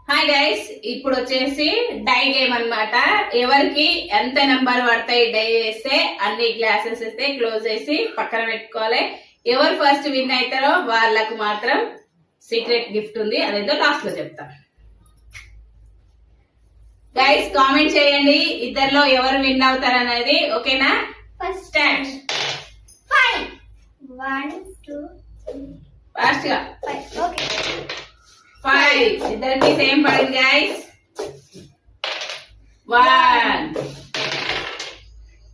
Hi guys, ఇప్పుడు వచ్చేసి die game అన్నమాట. ఎవరికి ఎంత నెంబర్ పడతాయి డై వేస్తే అన్ని గ్లాసెస్ వేస్తే క్లోజ్ చేసి పక్కన పెట్టుకోవాలి. ఎవరు ఫస్ట్ విన్ అవుతారో వాళ్ళకు మాత్రం సీక్రెట్ గిఫ్ట్ ఉంది, అదేంటో లాస్ట్ లో చెప్తా. గైస్ కామెంట్ చేయండి ఇద్దరిలో ఎవరు విన్ అవుతారు అనేది. ఓకేనా? First start. 5 1 2 ఫాస్ట్ గా 5 ఓకే 5 ఇద్దరికి సేమ్ పడింది గైస్. 1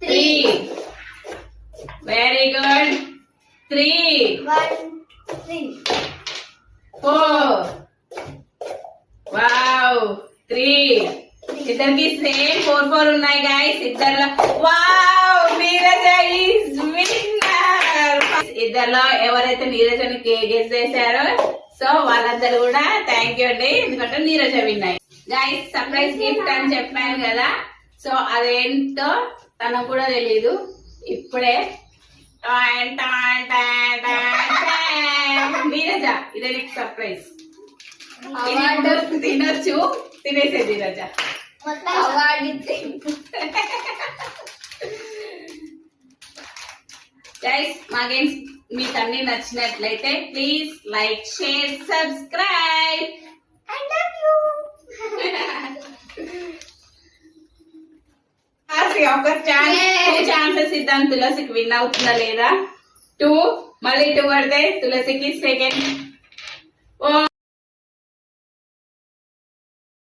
3 very good. 3 1 3 4 వావ్ 3 ఇద్దరికి సేమ్ 4 4 ఉన్నాయి గైస్. ఇద్దరిలో వావ్ నీరజ ఈజ్ విన్నర్. ఇద్దరిలో ఎవరైతే నీరజని గెస్ చేశారో సో వాళ్ళందరూ కూడా థ్యాంక్ యూ అండి, ఎందుకంటే నీరజ విన్ అయ్యి. గైస్ సర్ప్రైజ్ గిఫ్ట్ అని చెప్పాను కదా, సో అదేంటో తనకు కూడా తెలీదు. ఇప్పుడే నీరజ ఇదే నీకు సర్ప్రైజ్. తినొచ్చు, తినేసే నీరజ. గైస్ మా గేమ్స్ మీకు అన్ని నచ్చినట్లయితే please like, share, subscribe. I love you. ఒక ఛాన్సెస్ ఇద్దాం, తులసికి విన్ అవుతుందా లేదా. 2 మళ్ళీ 2 పడితే తులసికి సెకండ్